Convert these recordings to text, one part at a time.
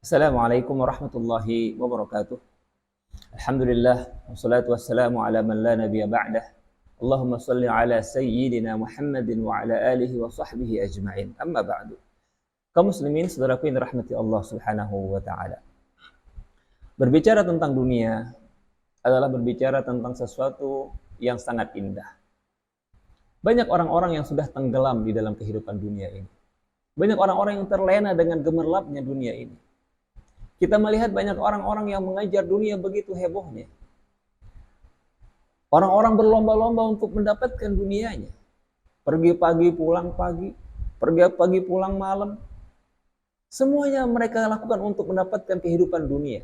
Assalamualaikum warahmatullahi wabarakatuh. Alhamdulillah wassalatu wassalamu ala man la nabiyya ba'dah. Allahumma shalli ala sayyidina Muhammadin wa ala alihi wa sahbihi ajma'in. Amma ba'du. Kaum muslimin, saudaraku yang dirahmati Allah Subhanahu wa taala. Berbicara tentang dunia adalah berbicara tentang sesuatu yang sangat indah. Banyak orang-orang yang sudah tenggelam di dalam kehidupan dunia ini. Banyak orang-orang yang terlena dengan gemerlapnya dunia ini. Kita melihat banyak orang-orang yang mengejar dunia begitu hebohnya. Orang-orang berlomba-lomba untuk mendapatkan dunianya. Pergi pagi, pulang pagi. Pergi pagi, pulang malam. Semuanya mereka lakukan untuk mendapatkan kehidupan dunia.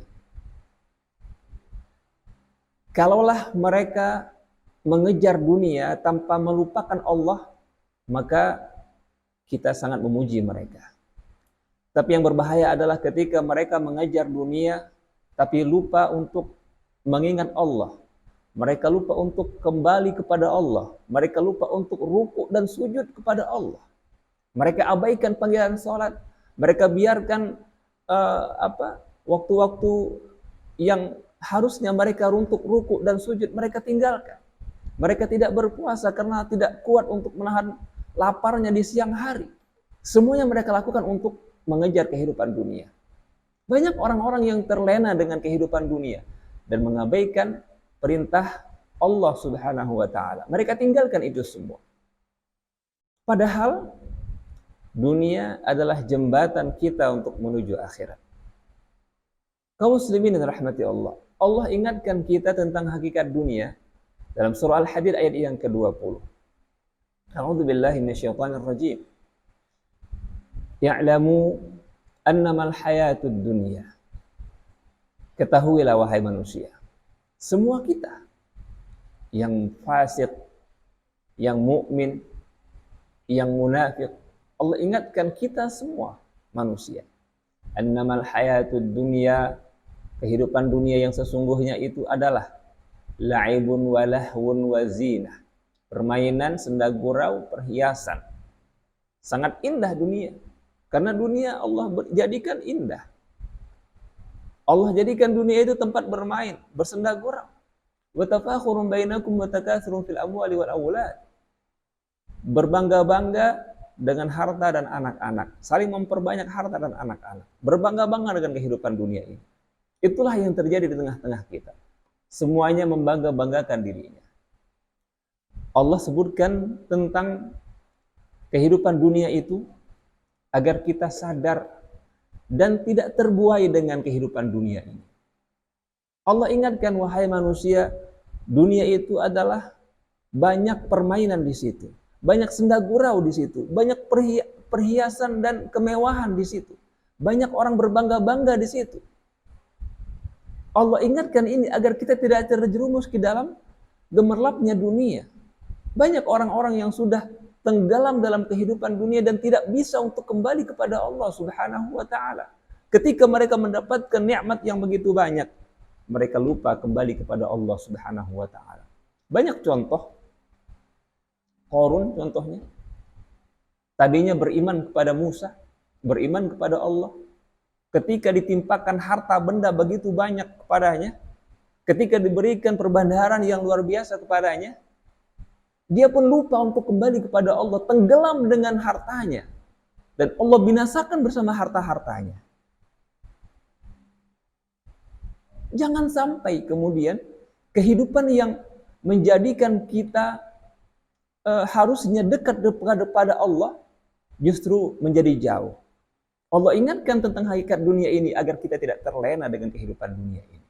Kalaulah mereka mengejar dunia tanpa melupakan Allah, maka kita sangat memuji mereka. Tapi yang berbahaya adalah ketika mereka mengejar dunia tapi lupa untuk mengingat Allah. Mereka lupa untuk kembali kepada Allah. Mereka lupa untuk ruku dan sujud kepada Allah. Mereka abaikan panggilan salat. Mereka biarkan waktu-waktu yang harusnya mereka untuk ruku dan sujud mereka tinggalkan. Mereka tidak berpuasa karena tidak kuat untuk menahan laparnya di siang hari. Semuanya mereka lakukan untuk mengejar kehidupan dunia. Banyak orang-orang yang terlena dengan kehidupan dunia dan mengabaikan perintah Allah Subhanahu wa taala. Mereka tinggalkan itu semua. Padahal dunia adalah jembatan kita untuk menuju akhirat. Kaum muslimin yang dirahmati Allah. Allah ingatkan kita tentang hakikat dunia dalam surah Al-Hadid ayat yang ke-20. A'udzubillahi minasyaitonir rajim. Ya'lamu annamal hayatud dunya. Ketahuilah wahai manusia, semua kita yang fasik, yang mukmin, yang munafik, Allah ingatkan kita semua manusia. Annamal hayatud dunya, kehidupan dunia yang sesungguhnya itu adalah la'ibun wa lahwun wa zinah. Permainan, senda gurau, perhiasan. Sangat indah dunia. Karena dunia Allah jadikan indah. Allah jadikan dunia itu tempat bermain, bersenda gurau. Wa tafakhurun bainakum wa takatsurun fil amwali wal aulad. Berbangga-bangga dengan harta dan anak-anak, saling memperbanyak harta dan anak-anak. Berbangga-bangga dengan kehidupan dunia ini. Itulah yang terjadi di tengah-tengah kita. Semuanya membangga-banggakan dirinya. Allah sebutkan tentang kehidupan dunia itu agar kita sadar dan tidak terbuai dengan kehidupan dunia ini. Allah ingatkan, wahai manusia, dunia itu adalah banyak permainan di situ, banyak senda gurau di situ, banyak perhiasan dan kemewahan di situ, banyak orang berbangga-bangga di situ. Allah ingatkan ini agar kita tidak terjerumus ke dalam gemerlapnya dunia. Banyak orang-orang yang sudah tenggelam dalam kehidupan dunia dan tidak bisa untuk kembali kepada Allah Subhanahu wa taala. Ketika mereka mendapatkan nikmat yang begitu banyak, mereka lupa kembali kepada Allah Subhanahu wa taala. Banyak contoh. Qarun contohnya. Tadinya beriman kepada Musa, beriman kepada Allah. Ketika ditimpakan harta benda begitu banyak kepadanya, ketika diberikan perbandaran yang luar biasa kepadanya, dia pun lupa untuk kembali kepada Allah, tenggelam dengan hartanya. Dan Allah binasakan bersama harta-hartanya. Jangan sampai kemudian kehidupan yang menjadikan kita harusnya dekat kepada Allah justru menjadi jauh. Allah ingatkan tentang hakikat dunia ini agar kita tidak terlena dengan kehidupan dunia ini.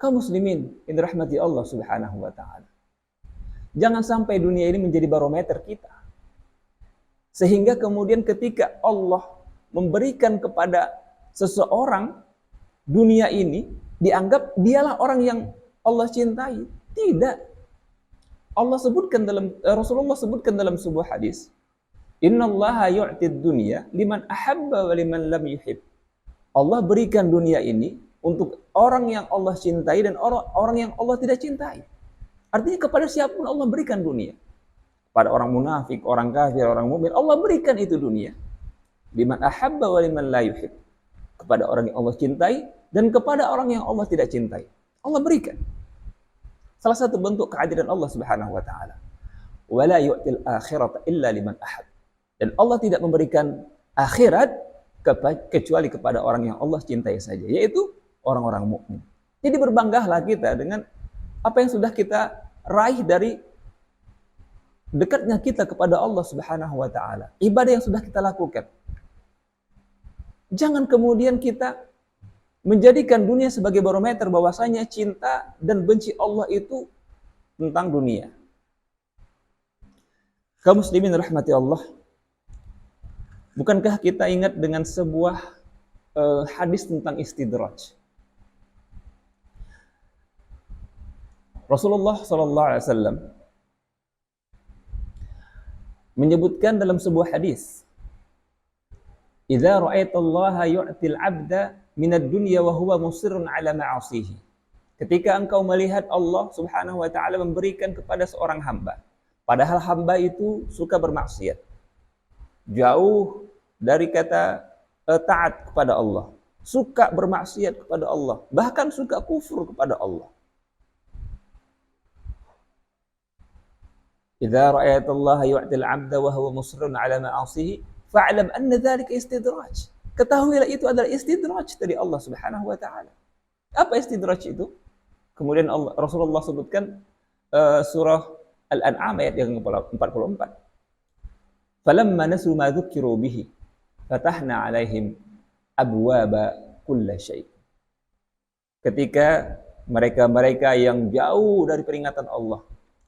Kaum muslimin yang dirahmati Allah Subhanahu wa taala. Jangan sampai dunia ini menjadi barometer kita. Sehingga kemudian ketika Allah memberikan kepada seseorang dunia ini, dianggap dialah orang yang Allah cintai. Tidak. Rasulullah sebutkan dalam sebuah hadis, Innallaha yu'tid dunya liman ahabba wa liman lam yuhib. Allah berikan dunia ini untuk orang yang Allah cintai dan orang yang Allah tidak cintai. Artinya kepada siapapun Allah berikan dunia. Pada orang munafik, orang kafir, orang mukmin, Allah berikan itu dunia. Liman ahabba wa liman la yuhib. kepada orang yang Allah cintai dan kepada orang yang Allah tidak cintai. Allah berikan. Salah satu bentuk keadilan Allah Subhanahu wa taala. Wala yu'til akhirata illa liman ahad. Dan Allah tidak memberikan akhirat kecuali kepada orang yang Allah cintai saja, yaitu orang-orang mukmin. Jadi berbanggalah kita dengan apa yang sudah kita raih dari dekatnya kita kepada Allah Subhanahu wa taala. Ibadah yang sudah kita lakukan. Jangan kemudian kita menjadikan dunia sebagai barometer bahwasanya cinta dan benci Allah itu tentang dunia. Kaum muslimin rahmati Allah, bukankah kita ingat dengan sebuah hadis tentang istidraj? Rasulullah SAW menyebutkan dalam sebuah hadis, "Idza ra'aitallaha yu'til 'abda minad dunya wa huwa musirrun 'ala ma'asihi." Ketika engkau melihat Allah Subhanahu wa taala memberikan kepada seorang hamba, padahal hamba itu suka bermaksiat, jauh dari kata taat kepada Allah, suka bermaksiat kepada Allah, bahkan suka kufur kepada Allah. Idza ra'aitallaha yu'til 'abda wa huwa musirrun 'ala ma'asihi fa'lam anna dzalika istidraj. Ketahuilah itu adalah istidraj dari Allah Subhanahu wa taala. Apa istidraj itu? Kemudian Rasulullah sebutkan surah Al-An'am ayat yang 44. Falamma nasu ma dzukiru bihi fatahna 'alaihim abwaba kulli syai'. Ketika mereka-mereka yang jauh dari peringatan Allah,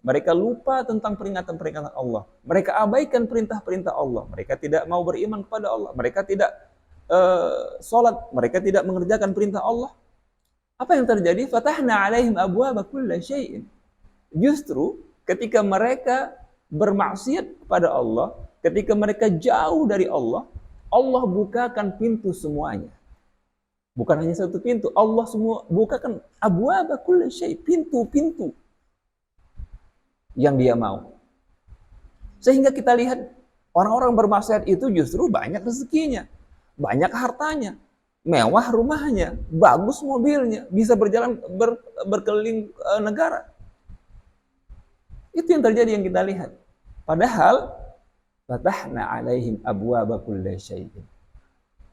mereka lupa tentang peringatan-peringatan Allah. Mereka abaikan perintah-perintah Allah. Mereka tidak mau beriman kepada Allah. Mereka tidak sholat. Mereka tidak mengerjakan perintah Allah. Apa yang terjadi? Fatahna alaihim abwaaba kulli syai'in. Justru ketika mereka bermaksiat kepada Allah, ketika mereka jauh dari Allah, Allah bukakan pintu semuanya. Bukan hanya satu pintu. Allah semua bukakan abwaaba kulli syai', pintu-pintu yang dia mau. Sehingga kita lihat orang-orang bermaksiat itu justru banyak rezekinya, banyak hartanya, mewah rumahnya, bagus mobilnya, bisa berjalan berkeliling negara. Itu yang terjadi yang kita lihat. Padahal fatahna alaihim abwaaba kulli syai'in.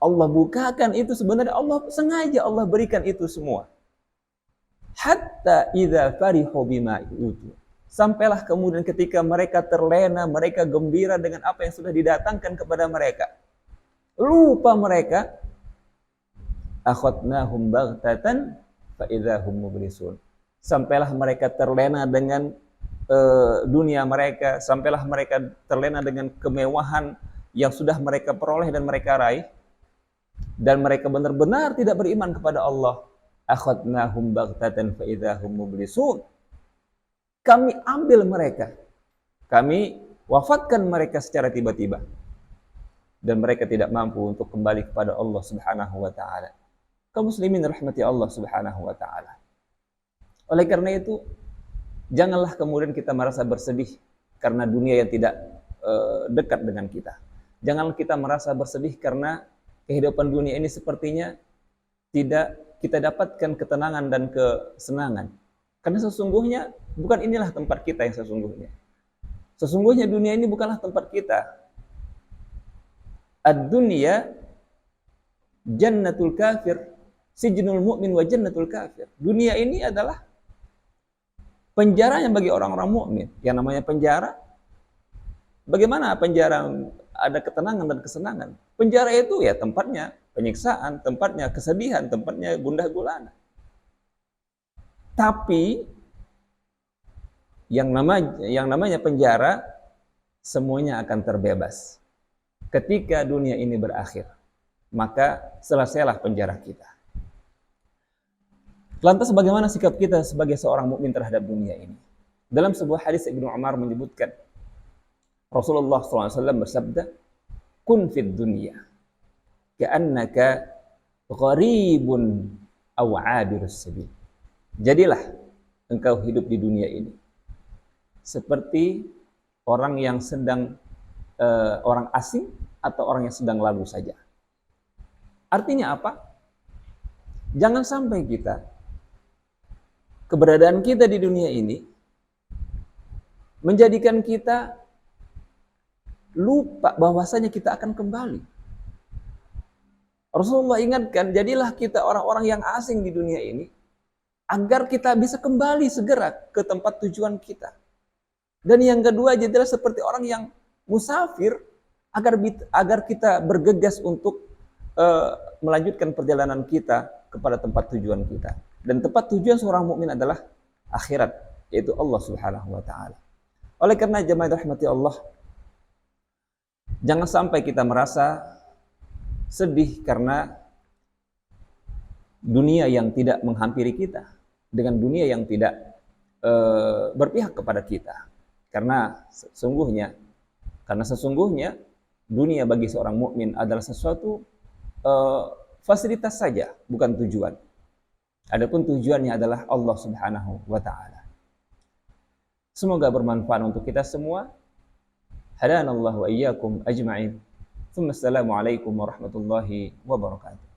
Allah bukakan itu, sebenarnya Allah sengaja Allah berikan itu semua. Hatta idza farihu bima utu. Sampailah kemudian ketika mereka terlena, mereka gembira dengan apa yang sudah didatangkan kepada mereka. Lupa mereka, akhadnahum baghtatan fa idzahum mublisun. Sampailah mereka terlena dengan dunia mereka, sampailah mereka terlena dengan kemewahan yang sudah mereka peroleh dan mereka raih, dan mereka benar-benar tidak beriman kepada Allah. Akhadnahum baghtatan fa idzahum mublisun. Kami ambil mereka, kami wafatkan mereka secara tiba-tiba, dan mereka tidak mampu untuk kembali kepada Allah Subhanahu wa taala. Kaum muslimin rahmati Allah Subhanahu wa taala. Oleh karena itu, janganlah kemudian kita merasa bersedih karena dunia yang tidak dekat dengan kita. Janganlah kita merasa bersedih karena kehidupan dunia ini sepertinya tidak kita dapatkan ketenangan dan kesenangan. Karena sesungguhnya bukan inilah tempat kita yang sesungguhnya. Sesungguhnya dunia ini bukanlah tempat kita. Ad-dunya jannatul kafir, sijnul mu'min wa jannatul kafir. Dunia ini adalah penjaranya bagi orang-orang mukmin. Yang namanya penjara, bagaimana penjara ada ketenangan dan kesenangan? Penjara itu ya tempatnya penyiksaan, tempatnya kesedihan, tempatnya gundah gulana. Tapi yang namanya penjara, semuanya akan terbebas. Ketika dunia ini berakhir, maka selesailah penjara kita. Lantas bagaimana sikap kita sebagai seorang mukmin terhadap dunia ini? Dalam sebuah hadis Ibnu Umar menyebutkan, Rasulullah SAW bersabda, "Kun fid dunya ka'annaka gharibun aw 'abirus sabil." Jadilah engkau hidup di dunia ini seperti orang yang sedang orang asing atau orang yang sedang lalu saja. Artinya apa? Jangan sampai keberadaan kita di dunia ini menjadikan kita lupa bahwasanya kita akan kembali. Rasulullah ingatkan, jadilah kita orang-orang yang asing di dunia ini agar kita bisa kembali segera ke tempat tujuan kita. Dan yang kedua, jadilah seperti orang yang musafir agar kita bergegas untuk melanjutkan perjalanan kita kepada tempat tujuan kita. Dan tempat tujuan seorang mukmin adalah akhirat, yaitu Allah Subhanahu wa taala. Oleh karena jemaah rahmati Allah, jangan sampai kita merasa sedih karena dunia yang tidak menghampiri kita, dengan dunia yang tidak berpihak kepada kita. Karena sesungguhnya dunia bagi seorang mukmin adalah sesuatu fasilitas saja, bukan tujuan. Adapun tujuannya adalah Allah Subhanahu wa taala. Semoga bermanfaat untuk kita semua. Hadanallahu wa iyyakum ajma'in. Assalamualaikum warahmatullahi wabarakatuh.